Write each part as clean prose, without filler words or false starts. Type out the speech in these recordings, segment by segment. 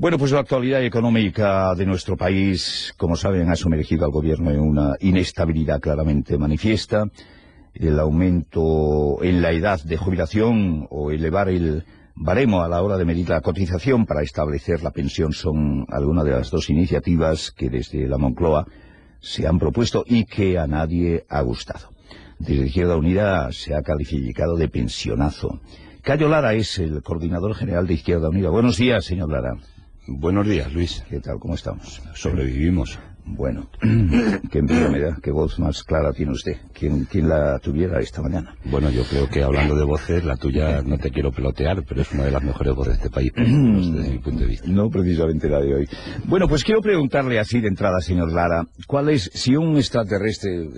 Bueno, pues la actualidad económica de nuestro país, como saben, ha sumergido al gobierno en una inestabilidad claramente manifiesta. El aumento en la edad de jubilación o elevar el baremo a la hora de medir la cotización para establecer la pensión son algunas de las dos iniciativas que desde la Moncloa se han propuesto y que a nadie ha gustado. Desde Izquierda Unida se ha calificado de pensionazo. Cayo Lara es el coordinador general de Izquierda Unida. Buenos días, señor Lara. Buenos días, Luis. ¿Qué tal? ¿Cómo estamos? Sobrevivimos. Bueno, qué envidia me da, qué voz más clara tiene usted. ¿Quién la tuviera esta mañana? Bueno, yo creo que hablando de voces, la tuya no te quiero pelotear, pero es una de las mejores voces de este país, desde mi punto de vista. No precisamente la de hoy. Bueno, pues quiero preguntarle así de entrada, señor Lara, ¿cuál es, si un extraterrestre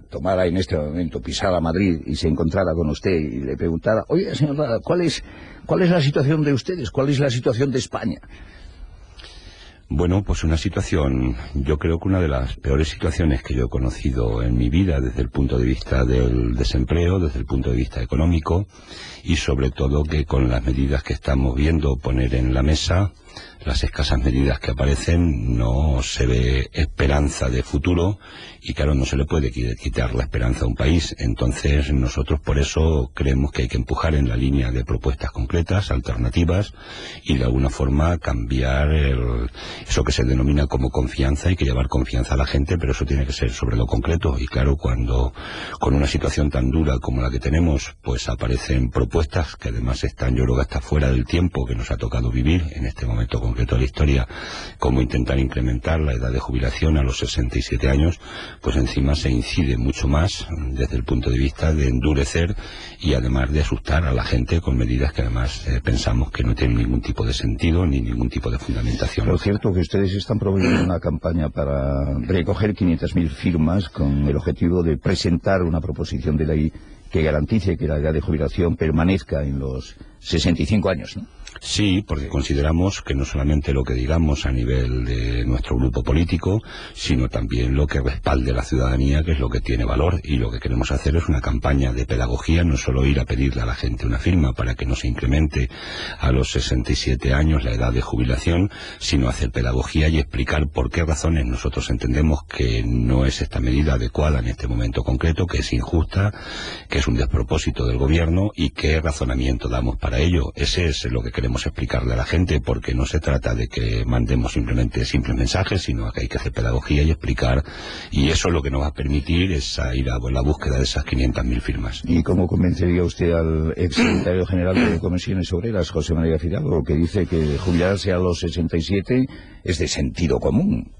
tomara en este momento, pisara Madrid y se encontrara con usted y le preguntara, oye, señor Lara, ¿cuál es la situación de ustedes? ¿Cuál es la situación de España? Bueno, pues una situación, yo creo que una de las peores situaciones que yo he conocido en mi vida desde el punto de vista del desempleo, desde el punto de vista económico y sobre todo que con las medidas que estamos viendo poner en la mesa, las escasas medidas que aparecen, no se ve esperanza de futuro y claro, no se le puede quitar la esperanza a un país. Entonces nosotros por eso creemos que hay que empujar en la línea de propuestas concretas, alternativas y de alguna forma cambiar eso que se denomina como confianza. Hay que llevar confianza a la gente, pero eso tiene que ser sobre lo concreto y claro, cuando con una situación tan dura como la que tenemos, pues aparecen propuestas que además están, yo creo que hasta fuera del tiempo que nos ha tocado vivir en este momento concreto de la historia, como intentar incrementar la edad de jubilación a los 67 años, pues encima se incide mucho más desde el punto de vista de endurecer y además de asustar a la gente con medidas que además pensamos que no tienen ningún tipo de sentido ni ningún tipo de fundamentación. Por cierto, que ustedes están promoviendo una campaña para recoger 500.000 firmas con el objetivo de presentar una proposición de ley que garantice que la edad de jubilación permanezca en los 65 años, ¿no? Sí, porque consideramos que no solamente lo que digamos a nivel de nuestro grupo político, sino también lo que respalde la ciudadanía, que es lo que tiene valor, y lo que queremos hacer es una campaña de pedagogía, no solo ir a pedirle a la gente una firma para que no se incremente a los 67 años la edad de jubilación, sino hacer pedagogía y explicar por qué razones nosotros entendemos que no es esta medida adecuada en este momento concreto, que es injusta, que es un despropósito del gobierno y qué razonamiento damos para ello. Ese es lo que queremos explicarle a la gente, porque no se trata de que mandemos simples mensajes, sino que hay que hacer pedagogía y explicar, y eso lo que nos va a permitir es ir a la búsqueda de esas 500.000 firmas. ¿Y cómo convencería usted al exsecretario general de Comisiones Obreras, José María Fidalgo, que dice que jubilarse a los 67 es de sentido común?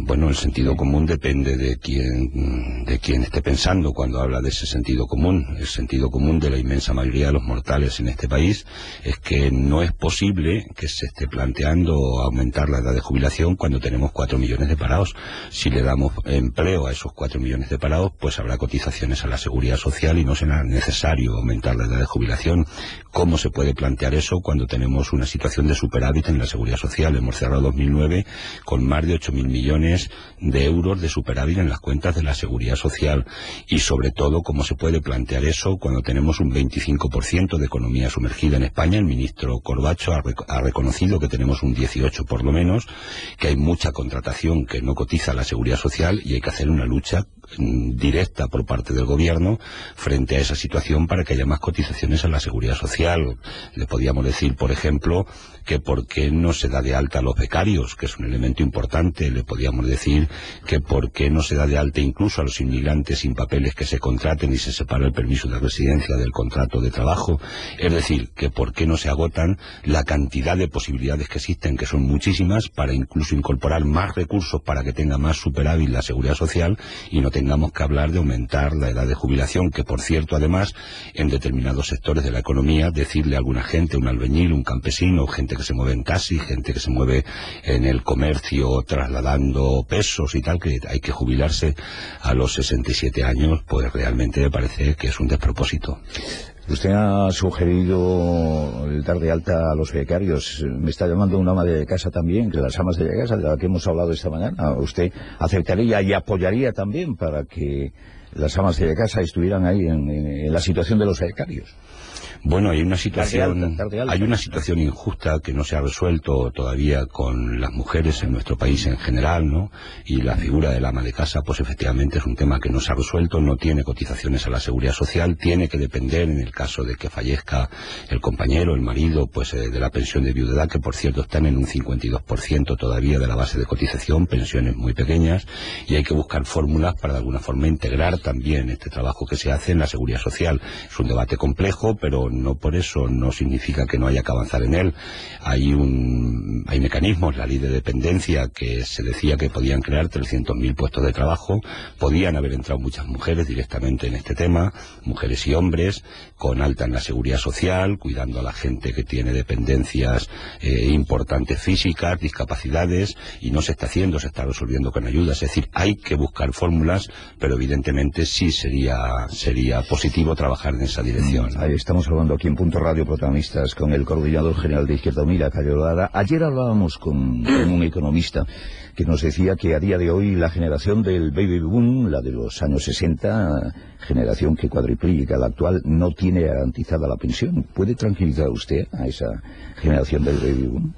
Bueno, el sentido común depende de quién esté pensando cuando habla de ese sentido común. El sentido común de la inmensa mayoría de los mortales en este país es que no es posible que se esté planteando aumentar la edad de jubilación cuando tenemos 4 millones de parados. Si le damos empleo a esos 4 millones de parados, pues habrá cotizaciones a la seguridad social y no será necesario aumentar la edad de jubilación. ¿Cómo se puede plantear eso cuando tenemos una situación de superávit en la seguridad social? Hemos cerrado 2009 con más de 8.000 millones de euros de superávit en las cuentas de la seguridad social. Y sobre todo, ¿cómo se puede plantear eso cuando tenemos un 25% de economía sumergida en España? El ministro Corbacho ha reconocido que tenemos un 18 por lo menos, que hay mucha contratación que no cotiza a la seguridad social y hay que hacer una lucha directa por parte del gobierno frente a esa situación para que haya más cotizaciones a la seguridad social. Le podíamos decir, por ejemplo, que por qué no se da de alta a los becarios, que es un elemento importante. Le podíamos decir que por qué no se da de alta incluso a los inmigrantes sin papeles que se contraten y se separa el permiso de residencia del contrato de trabajo. Es decir, que por qué no se agotan la cantidad de posibilidades que existen, que son muchísimas, para incluso incorporar más recursos para que tenga más superávit la seguridad social y no tengamos que hablar de aumentar la edad de jubilación, que por cierto además en determinados sectores de la economía decirle a alguna gente, un albañil, un campesino, gente que se mueve en taxi, gente que se mueve en el comercio trasladando pesos y tal, que hay que jubilarse a los 67 años, pues realmente me parece que es un despropósito. Usted ha sugerido el dar de alta a los becarios. Me está llamando una ama de casa también, que las amas de casa, de la que hemos hablado esta mañana. ¿Usted aceptaría y apoyaría también para que las amas de casa estuvieran ahí en la situación de los becarios? Bueno, hay una situación injusta que no se ha resuelto todavía con las mujeres en nuestro país en general, ¿no? Y la figura del ama de casa, pues efectivamente es un tema que no se ha resuelto, no tiene cotizaciones a la Seguridad Social, tiene que depender, en el caso de que fallezca el compañero, el marido, pues de la pensión de viudedad, que por cierto están en un 52% todavía de la base de cotización, pensiones muy pequeñas, y hay que buscar fórmulas para de alguna forma integrar también este trabajo que se hace en la Seguridad Social. Es un debate complejo, pero no por eso no significa que no haya que avanzar en él. Hay mecanismos, la ley de dependencia, que se decía que podían crear 300.000 puestos de trabajo, podían haber entrado muchas mujeres directamente en este tema, mujeres y hombres, con alta en la Seguridad Social, cuidando a la gente que tiene dependencias importantes físicas, discapacidades, y no se está haciendo, se está resolviendo con ayudas. Es decir, hay que buscar fórmulas, pero evidentemente sí sería positivo trabajar en esa dirección. Ahí estamos hablando aquí en Punto Radio, protagonistas, con el coordinador general de Izquierda Unida, Cayo Lara. Ayer hablábamos con un economista que nos decía que a día de hoy la generación del baby boom, la de los años 60, generación que cuadriplica la actual, no tiene garantizada la pensión. ¿Puede tranquilizar usted a esa generación del baby boom?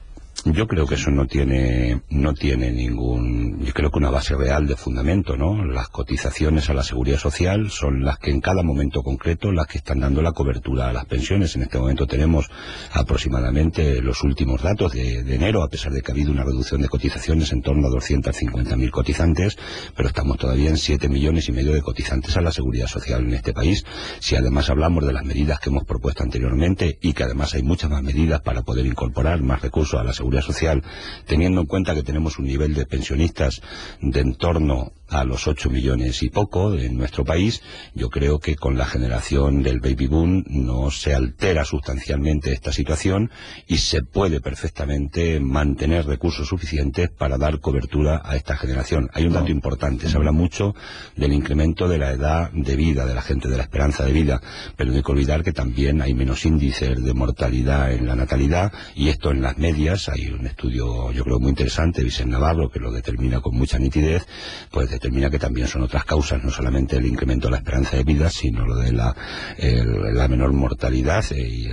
Yo creo que eso no tiene ningún, yo creo que una base real de fundamento, ¿no? Las cotizaciones a la Seguridad Social son las que en cada momento concreto, las que están dando la cobertura a las pensiones. En este momento tenemos aproximadamente los últimos datos de enero, a pesar de que ha habido una reducción de cotizaciones en torno a 250.000 cotizantes, pero estamos todavía en 7,5 millones de cotizantes a la Seguridad Social en este país. Si además hablamos de las medidas que hemos propuesto anteriormente, y que además hay muchas más medidas para poder incorporar más recursos a la Seguridad Social, teniendo en cuenta que tenemos un nivel de pensionistas de en torno a los 8 millones y poco en nuestro país, yo creo que con la generación del baby boom no se altera sustancialmente esta situación y se puede perfectamente mantener recursos suficientes para dar cobertura a esta generación. Hay un dato importante, se habla mucho del incremento de la edad de vida de la gente, de la esperanza de vida, pero no hay que olvidar que también hay menos índices de mortalidad en la natalidad, y esto en las medias. Hay un estudio, yo creo, muy interesante, Vicente Navarro, que lo determina con mucha nitidez, pues determina que también son otras causas, no solamente el incremento de la esperanza de vida, sino lo de la menor mortalidad y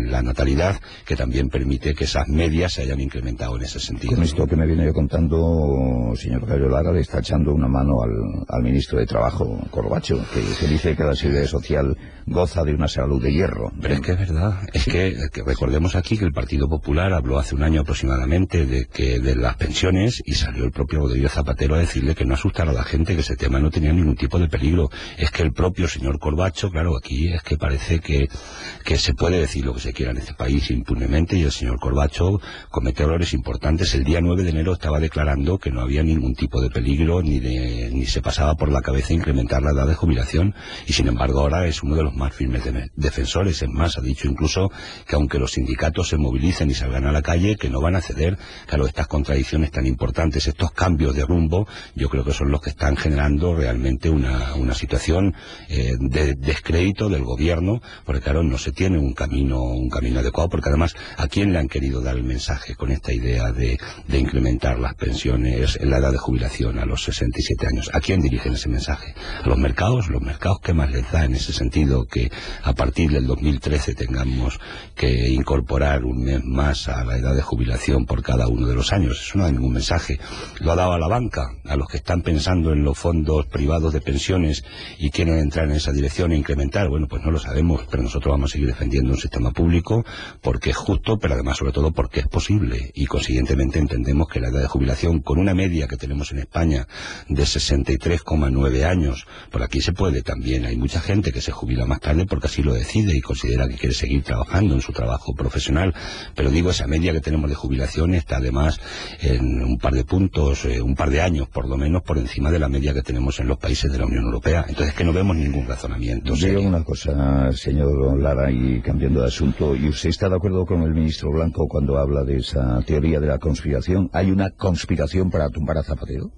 la natalidad, que también permite que esas medias se hayan incrementado en ese sentido. Con esto que me viene yo contando, señor Cayo Lara, le está echando una mano al ministro de Trabajo, Corbacho, que dice que la Seguridad Social goza de una salud de hierro. Pero es que es verdad, es que recordemos aquí que el Partido Popular habló hace un año aproximadamente de las pensiones, y salió el propio Rodríguez Zapatero a decirle que no asustara a la gente, que ese tema no tenía ningún tipo de peligro. Es que el propio señor Corbacho, claro, aquí es que parece que se puede decir lo que se quiera en este país impunemente, y el señor Corbacho comete errores importantes. El día 9 de enero estaba declarando que no había ningún tipo de peligro, ni se pasaba por la cabeza incrementar la edad de jubilación, y sin embargo ahora es uno de los más firmes defensores. Es más, ha dicho incluso que aunque los sindicatos se movilicen y salgan a la calle, que no van a ceder. Claro, estas contradicciones tan importantes, estos cambios de rumbo, yo creo que son los que están generando realmente una situación de descrédito del gobierno, porque claro, no se tiene un camino adecuado, porque además, ¿a quién le han querido dar el mensaje con esta idea de incrementar las pensiones en la edad de jubilación a los 67 años? ¿A quién dirigen ese mensaje? ¿A los mercados? ¿Los mercados qué más les da en ese sentido que a partir del 2013 tengamos que incorporar un mes más a la edad de jubilación por cada uno de los años? Eso no da ningún mensaje. Lo ha dado a la banca, a los que están pensando en los fondos privados de pensiones y quieren entrar en esa dirección e incrementar. Bueno, pues no lo sabemos, pero nosotros vamos a seguir defendiendo un sistema público porque es justo, pero además sobre todo porque es posible, y consiguientemente entendemos que la edad de jubilación, con una media que tenemos en España de 63,9 años, por aquí se puede también. Hay mucha gente que se jubila más tarde porque así lo decide y considera que quiere seguir trabajando en su trabajo profesional, pero digo, esa media que tenemos de jubilación está además en un par de puntos, un par de años por lo menos, por encima de la media que tenemos en los países de la Unión Europea. Entonces, que no vemos ningún razonamiento. Digo una cosa, señor Lara, y cambiando de asunto, ¿y usted está de acuerdo con el ministro Blanco cuando habla de esa teoría de la conspiración? ¿Hay una conspiración para tumbar a Zapatero?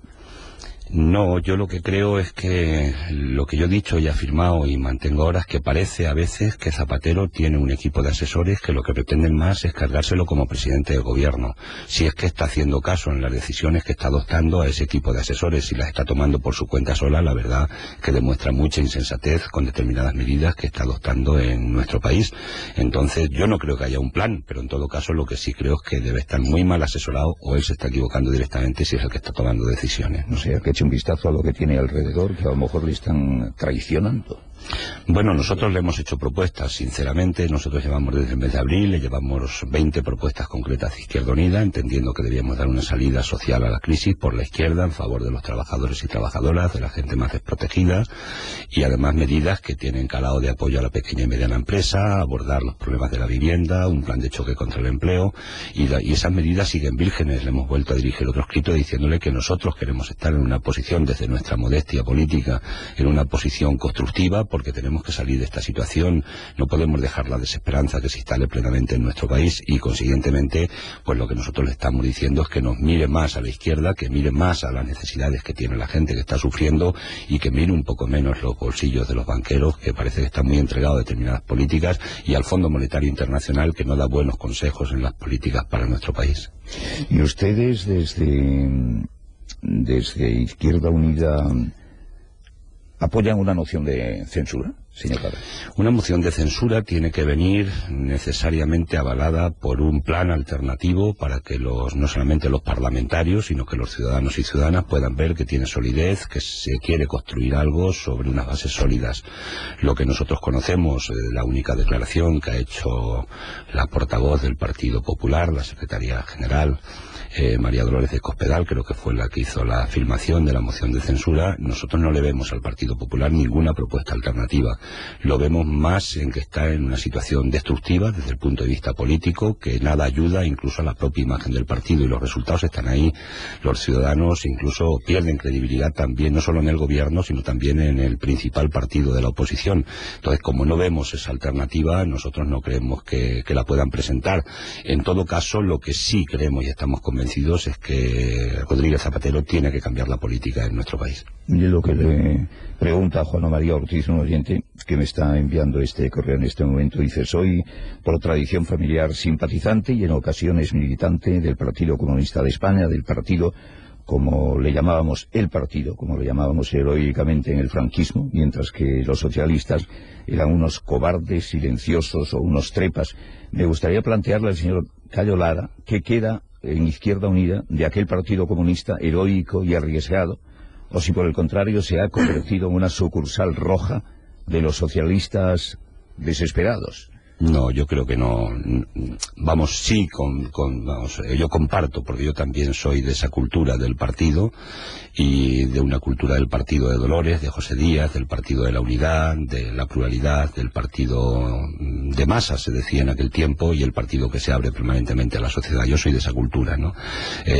No, yo lo que creo es que lo que yo he dicho y afirmado y mantengo ahora es que parece a veces que Zapatero tiene un equipo de asesores que lo que pretenden más es cargárselo como presidente del gobierno. Si es que está haciendo caso en las decisiones que está adoptando a ese equipo de asesores y las está tomando por su cuenta sola, la verdad que demuestra mucha insensatez con determinadas medidas que está adoptando en nuestro país. Entonces yo no creo que haya un plan, pero en todo caso lo que sí creo es que debe estar muy mal asesorado o él se está equivocando directamente si es el que está tomando decisiones. O sea, que eche un vistazo a lo que tiene alrededor, que a lo mejor le están traicionando. Bueno, nosotros le hemos hecho propuestas, sinceramente, nosotros llevamos desde el mes de abril, le llevamos 20 propuestas concretas de Izquierda Unida, entendiendo que debíamos dar una salida social a la crisis por la izquierda, en favor de los trabajadores y trabajadoras, de la gente más desprotegida, y además medidas que tienen calado de apoyo a la pequeña y mediana empresa, abordar los problemas de la vivienda, un plan de choque contra el empleo, y esas medidas siguen vírgenes. Le hemos vuelto a dirigir otro escrito diciéndole que nosotros queremos estar en una posición, desde nuestra modestia política, en una posición constructiva, porque tenemos que salir de esta situación, no podemos dejar la desesperanza que se instale plenamente en nuestro país y consiguientemente pues lo que nosotros le estamos diciendo es que nos mire más a la izquierda, que mire más a las necesidades que tiene la gente que está sufriendo y que mire un poco menos los bolsillos de los banqueros, que parece que están muy entregados a determinadas políticas, y al Fondo Monetario Internacional, que no da buenos consejos en las políticas para nuestro país. ¿Y ustedes desde Izquierda Unida apoyan una moción de censura, señor Lara? Una moción de censura tiene que venir necesariamente avalada por un plan alternativo para que no solamente los parlamentarios, sino que los ciudadanos y ciudadanas puedan ver que tiene solidez, que se quiere construir algo sobre unas bases sólidas. Lo que nosotros conocemos, la única declaración que ha hecho la portavoz del Partido Popular, la secretaria general, María Dolores de Cospedal, creo que fue la que hizo la afirmación de la moción de censura. Nosotros no le vemos al Partido Popular ninguna propuesta alternativa. Lo vemos más en que está en una situación destructiva desde el punto de vista político, que nada ayuda incluso a la propia imagen del partido, y los resultados están ahí. Los ciudadanos incluso pierden credibilidad también, no solo en el gobierno, sino también en el principal partido de la oposición. Entonces, como no vemos esa alternativa, nosotros no creemos que la puedan presentar. En todo caso, lo que sí creemos y estamos convencidos es que Rodríguez Zapatero tiene que cambiar la política en nuestro país. Y lo que le pregunta a Juana María Ortiz, un oyente que me está enviando este correo en este momento, dice: soy por tradición familiar simpatizante y en ocasiones militante del Partido Comunista de España, del partido como le llamábamos heroicamente en el franquismo, mientras que los socialistas eran unos cobardes silenciosos o unos trepas. Me gustaría plantearle al señor Cayo Lara qué queda en Izquierda Unida de aquel Partido Comunista heroico y arriesgado, o si por el contrario se ha convertido en una sucursal roja de los socialistas desesperados. No, yo creo que no. Vamos, sí, yo comparto, porque yo también soy de esa cultura del partido, y de una cultura del partido de Dolores, de José Díaz, del partido de la unidad, de la pluralidad, del partido de masas, se decía en aquel tiempo, y el partido que se abre permanentemente a la sociedad. Yo soy de esa cultura, ¿no?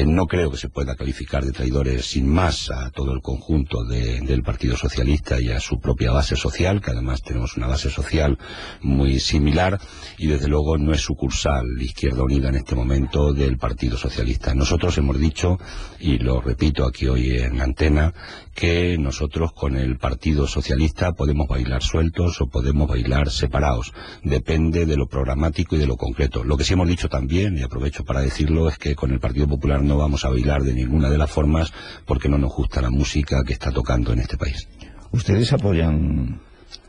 No creo que se pueda calificar de traidores sin más a todo el conjunto del Partido Socialista y a su propia base social, que además tenemos una base social muy similar, y desde luego no es sucursal Izquierda Unida en este momento del Partido Socialista. Nosotros hemos dicho, y lo repito aquí hoy en antena, que nosotros con el Partido Socialista podemos bailar sueltos o podemos bailar separados, depende de lo programático y de lo concreto. Lo que sí hemos dicho también, y aprovecho para decirlo, es que con el Partido Popular no vamos a bailar de ninguna de las formas porque no nos gusta la música que está tocando en este país. ¿Ustedes apoyan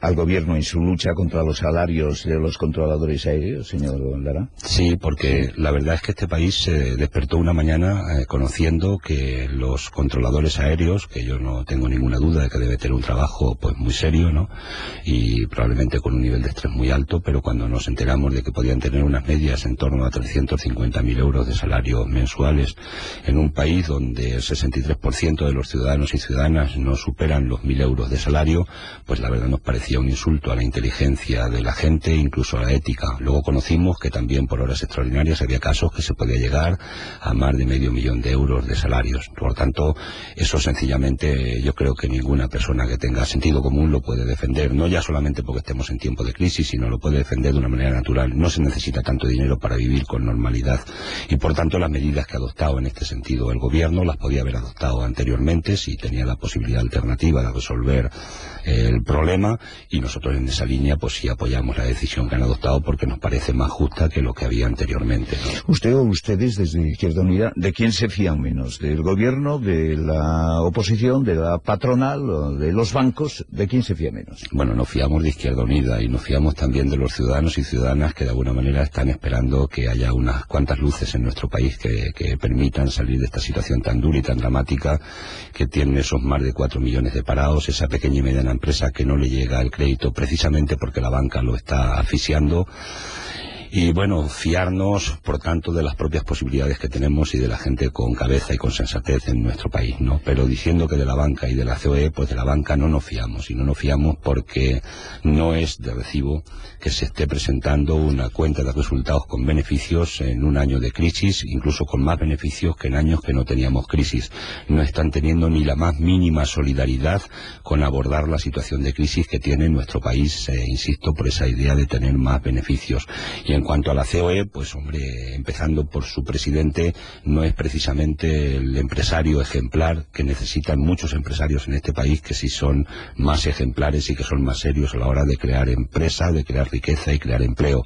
al gobierno en su lucha contra los salarios de los controladores aéreos, señor Lara? Sí, porque la verdad es que este país se despertó una mañana conociendo que los controladores aéreos, que yo no tengo ninguna duda de que debe tener un trabajo pues muy serio, ¿no?, y probablemente con un nivel de estrés muy alto, pero cuando nos enteramos de que podían tener unas medias en torno a 350.000 euros de salarios mensuales en un país donde el 63% de los ciudadanos y ciudadanas no superan los 1.000 euros de salario, pues la verdad nos parecía un insulto a la inteligencia de la gente, incluso a la ética. Luego conocimos que también por horas extraordinarias había casos que se podía llegar a más de $500.000 de euros de salarios. Por tanto, eso sencillamente yo creo que ninguna persona que tenga sentido común lo puede defender, no ya solamente porque estemos en tiempo de crisis, sino lo puede defender de una manera natural. No se necesita tanto dinero para vivir con normalidad y por tanto las medidas que ha adoptado en este sentido el gobierno las podía haber adoptado anteriormente si tenía la posibilidad alternativa de resolver el problema, y nosotros en esa línea pues sí apoyamos la decisión que han adoptado porque nos parece más justa que lo que había anteriormente, ¿no? Usted o ustedes desde Izquierda Unida, ¿de quién se fían menos? ¿Del gobierno, de la oposición, de la patronal, de los bancos? ¿De quién se fía menos? Bueno, nos fiamos de Izquierda Unida y nos fiamos también de los ciudadanos y ciudadanas que de alguna manera están esperando que haya unas cuantas luces en nuestro país que permitan salir de esta situación tan dura y tan dramática que tienen esos más de 4 millones de parados, esa pequeña y mediana empresa que no le llega el crédito precisamente porque la banca lo está asfixiando. Y bueno, fiarnos, por tanto, de las propias posibilidades que tenemos y de la gente con cabeza y con sensatez en nuestro país, ¿no? Pero diciendo que de la banca y de la COE, pues de la banca no nos fiamos, y no nos fiamos porque no es de recibo que se esté presentando una cuenta de resultados con beneficios en un año de crisis, incluso con más beneficios que en años que no teníamos crisis. No están teniendo ni la más mínima solidaridad con abordar la situación de crisis que tiene nuestro país, insisto, por esa idea de tener más beneficios. Y en cuanto a la COE, pues hombre, empezando por su presidente, no es precisamente el empresario ejemplar que necesitan muchos empresarios en este país, que sí son más ejemplares y que son más serios a la hora de crear empresa, de crear riqueza y crear empleo.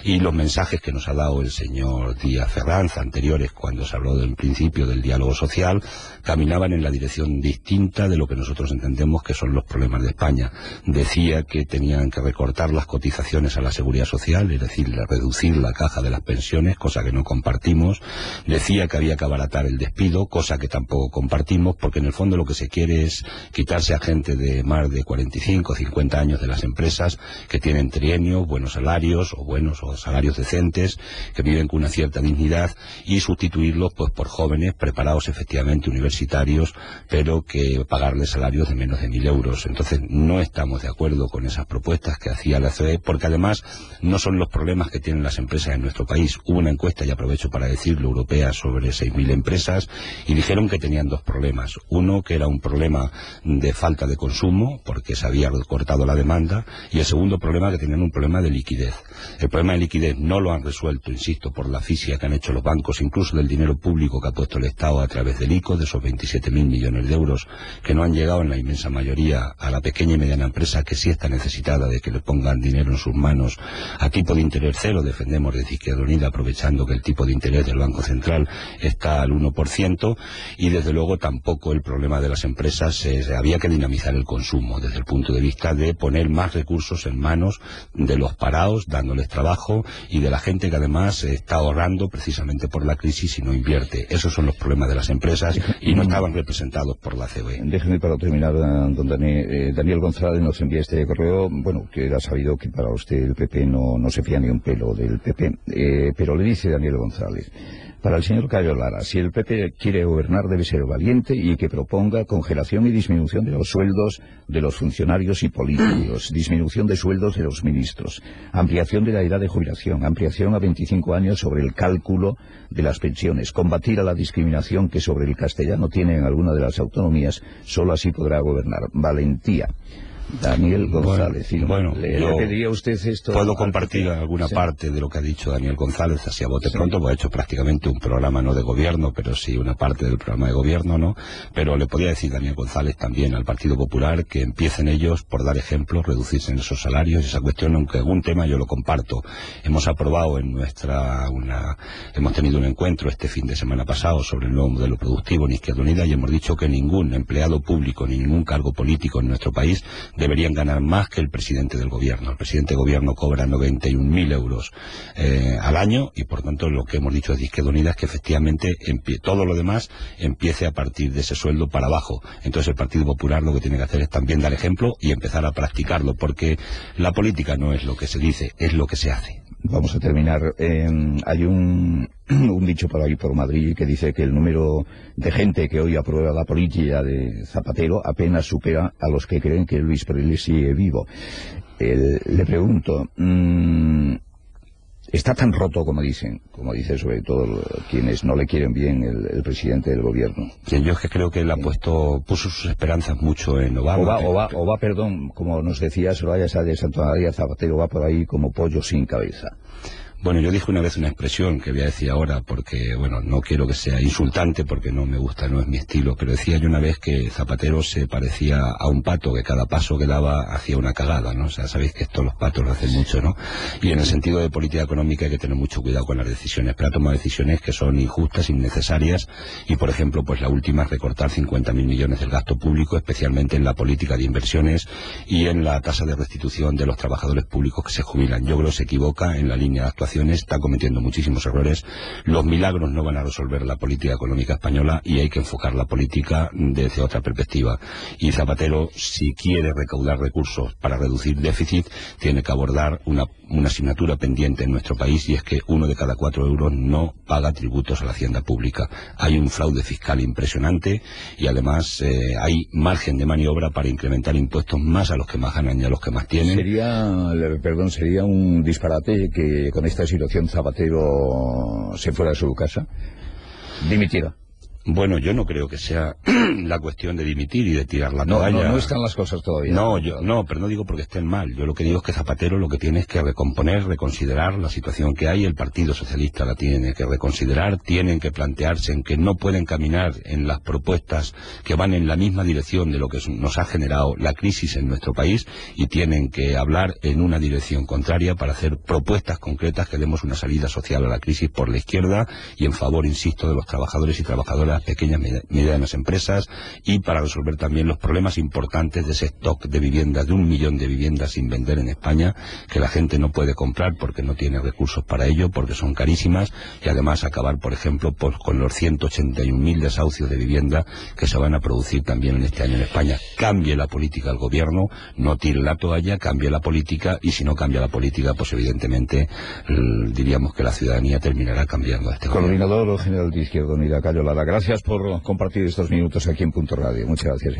Y los mensajes que nos ha dado el señor Díaz Ferranz anteriores, cuando se habló del principio del diálogo social, caminaban en la dirección distinta de lo que nosotros entendemos que son los problemas de España. Decía que tenían que recortar las cotizaciones a la seguridad social, es decir, reducir la caja de las pensiones, cosa que no compartimos. Decía que había que abaratar el despido, cosa que tampoco compartimos, porque en el fondo lo que se quiere es quitarse a gente de más de 45 o 50 años de las empresas, que tienen trienios, buenos salarios o salarios decentes, que viven con una cierta dignidad, y sustituirlos pues por jóvenes preparados efectivamente universitarios, pero que pagarles salarios de menos de 1.000 euros. Entonces no estamos de acuerdo con esas propuestas que hacía la COE, porque además no son los problemas que tienen las empresas en nuestro país. Hubo una encuesta, y aprovecho para decirlo, europea, sobre 6.000 empresas, y dijeron que tenían dos problemas. Uno, que era un problema de falta de consumo, porque se había recortado la demanda, y el segundo problema, que tenían un problema de liquidez. El problema de liquidez no lo han resuelto, insisto, por la asfixia que han hecho los bancos, incluso del dinero público que ha puesto el Estado a través del ICO, de esos 27.000 millones de euros, que no han llegado en la inmensa mayoría a la pequeña y mediana empresa, que sí está necesitada de que le pongan dinero en sus manos a tipo de interés cero. Defendemos desde Izquierda Unida, aprovechando que el tipo de interés del Banco Central está al 1%, y desde luego tampoco el problema de las empresas había que dinamizar el consumo desde el punto de vista de poner más recursos en manos de los parados, dándoles trabajo, y de la gente que además está ahorrando precisamente por la crisis y no invierte. Esos son los problemas de las empresas y no estaban representados por la COE. Déjeme para terminar, don Daniel González nos envía este correo, bueno, que era sabido que para usted el PP no se fía ni un pelo del PP, pero le dice Daniel González: para el señor Cayo Lara, si el PP quiere gobernar debe ser valiente y que proponga congelación y disminución de los sueldos de los funcionarios y políticos, disminución de sueldos de los ministros, ampliación de la edad de jubilación, ampliación a 25 años sobre el cálculo de las pensiones, combatir a la discriminación que sobre el castellano tiene en alguna de las autonomías. Solo así podrá gobernar. Valentía. Daniel González. Bueno, ¿Le pediría usted esto? Puedo compartir alguna parte de lo que ha dicho Daniel González, así a bote pronto, porque ha hecho prácticamente un programa no de gobierno, pero sí una parte del programa de gobierno, ¿no? Pero le podría decir Daniel González también al Partido Popular que empiecen ellos por dar ejemplos, reducirse en esos salarios. Esa cuestión, aunque algún tema yo lo comparto. Hemos aprobado hemos tenido un encuentro este fin de semana pasado sobre el nuevo modelo productivo en Izquierda Unida, y hemos dicho que ningún empleado público ni ningún cargo político en nuestro país deberían ganar más que el presidente del gobierno. El presidente del gobierno cobra 91.000 euros al año, y por tanto lo que hemos dicho de Izquierda Unida es que efectivamente todo lo demás empiece a partir de ese sueldo para abajo. Entonces el Partido Popular lo que tiene que hacer es también dar ejemplo y empezar a practicarlo, porque la política no es lo que se dice, es lo que se hace. Vamos a terminar. Hay un un dicho por ahí por Madrid que dice que el número de gente que hoy aprueba la política de Zapatero apenas supera a los que creen que Luis Preles sigue vivo. Le pregunto, ¿está tan roto como dice sobre todo quienes no le quieren bien el presidente del gobierno? Bien, yo es que creo que él puso sus esperanzas mucho en Obama. Perdón, como nos decía Soraya Sáez de Santamaría, Zapatero va por ahí como pollo sin cabeza. Bueno, yo dije una vez una expresión que voy a decir ahora porque, bueno, no quiero que sea insultante porque no me gusta, no es mi estilo, pero decía yo una vez que Zapatero se parecía a un pato que cada paso que daba hacía una cagada, ¿no? O sea, sabéis que esto los patos lo hacen mucho, ¿no? Y en el sentido de política económica hay que tener mucho cuidado con las decisiones, para tomar decisiones que son injustas, innecesarias, y por ejemplo, pues la última es recortar 50.000 millones del gasto público, especialmente en la política de inversiones y en la tasa de restitución de los trabajadores públicos que se jubilan. Yo creo que se equivoca en la línea de actuación, está cometiendo muchísimos errores. Los milagros no van a resolver la política económica española y hay que enfocar la política desde otra perspectiva. Y Zapatero, si quiere recaudar recursos para reducir déficit, tiene que abordar una asignatura pendiente en nuestro país, y es que 1 de cada 4 euros no paga tributos a la hacienda pública. Hay un fraude fiscal impresionante y además hay margen de maniobra para incrementar impuestos más a los que más ganan y a los que más tienen. Sería un disparate que con esta situación Zapatero se fuera de su casa, dimitiera. Bueno, yo no creo que sea la cuestión de dimitir y de tirar la toalla. No están las cosas todavía. No, pero no digo porque estén mal. Yo lo que digo es que Zapatero lo que tiene es que recomponer, reconsiderar la situación que hay. El Partido Socialista la tiene que reconsiderar. Tienen que plantearse en que no pueden caminar en las propuestas que van en la misma dirección de lo que nos ha generado la crisis en nuestro país, y tienen que hablar en una dirección contraria para hacer propuestas concretas que demos una salida social a la crisis por la izquierda y en favor, insisto, de los trabajadores y trabajadoras, pequeñas y medianas empresas, y para resolver también los problemas importantes de ese stock de viviendas, de 1 millón de viviendas sin vender en España, que la gente no puede comprar porque no tiene recursos para ello, porque son carísimas, y además acabar, por ejemplo, con los 181.000 desahucios de vivienda que se van a producir también en este año en España. Cambie la política al gobierno, no tire la toalla, cambie la política, y si no cambia la política, pues evidentemente diríamos que la ciudadanía terminará cambiando a este gobierno. Coordinador general de Izquierda Unida, Cayo Lara, gracias por compartir estos minutos aquí en Punto Radio. Muchas gracias.